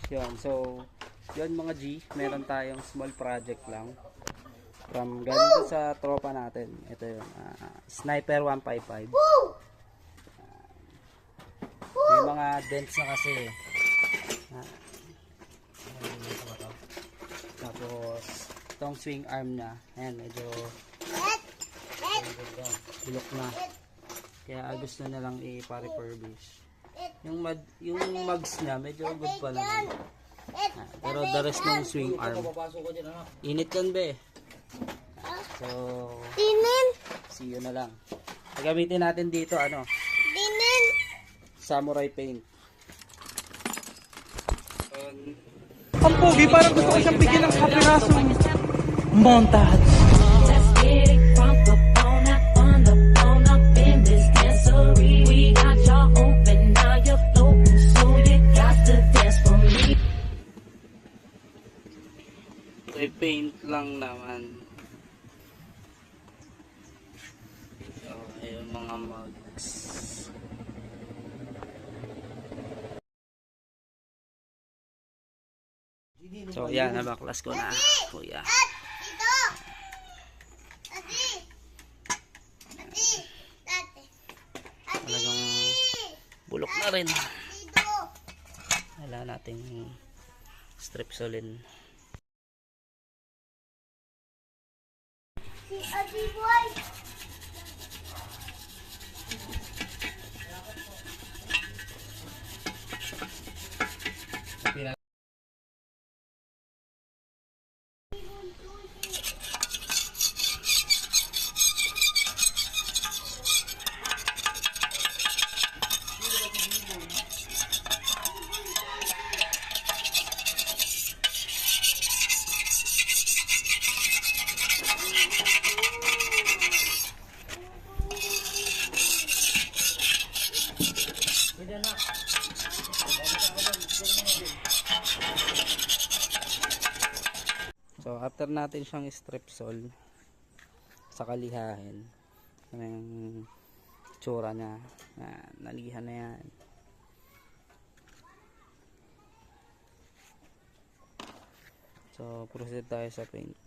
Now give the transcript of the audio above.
Yun, so yun mga G, meron tayong small project lang from ganito sa tropa natin. Ito yung Sniper 155. May mga dents na kasi. Tapos itong swing arm na, ayan, medyo bulok na. Kaya gusto na lang i-refurbish. Yung mugs niya medyo good pa naman. Pero the rest ng swing arm, init yan be. So see you na lang. Gagamitin natin dito samurai paint. Ang pogi, parang gusto ko siyang bigyan ng kapirasong montage. Paint lang naman. So, ayun mga mugs. So, yan, nabaklas ko na, kuya. Talagang bulok na rin. Wala nating strepsolin. Si Adi Boy. So after natin siyang strepsol sa kalihahin, yung tsura niya, nalihan na yan. So proceed tayo sa paint.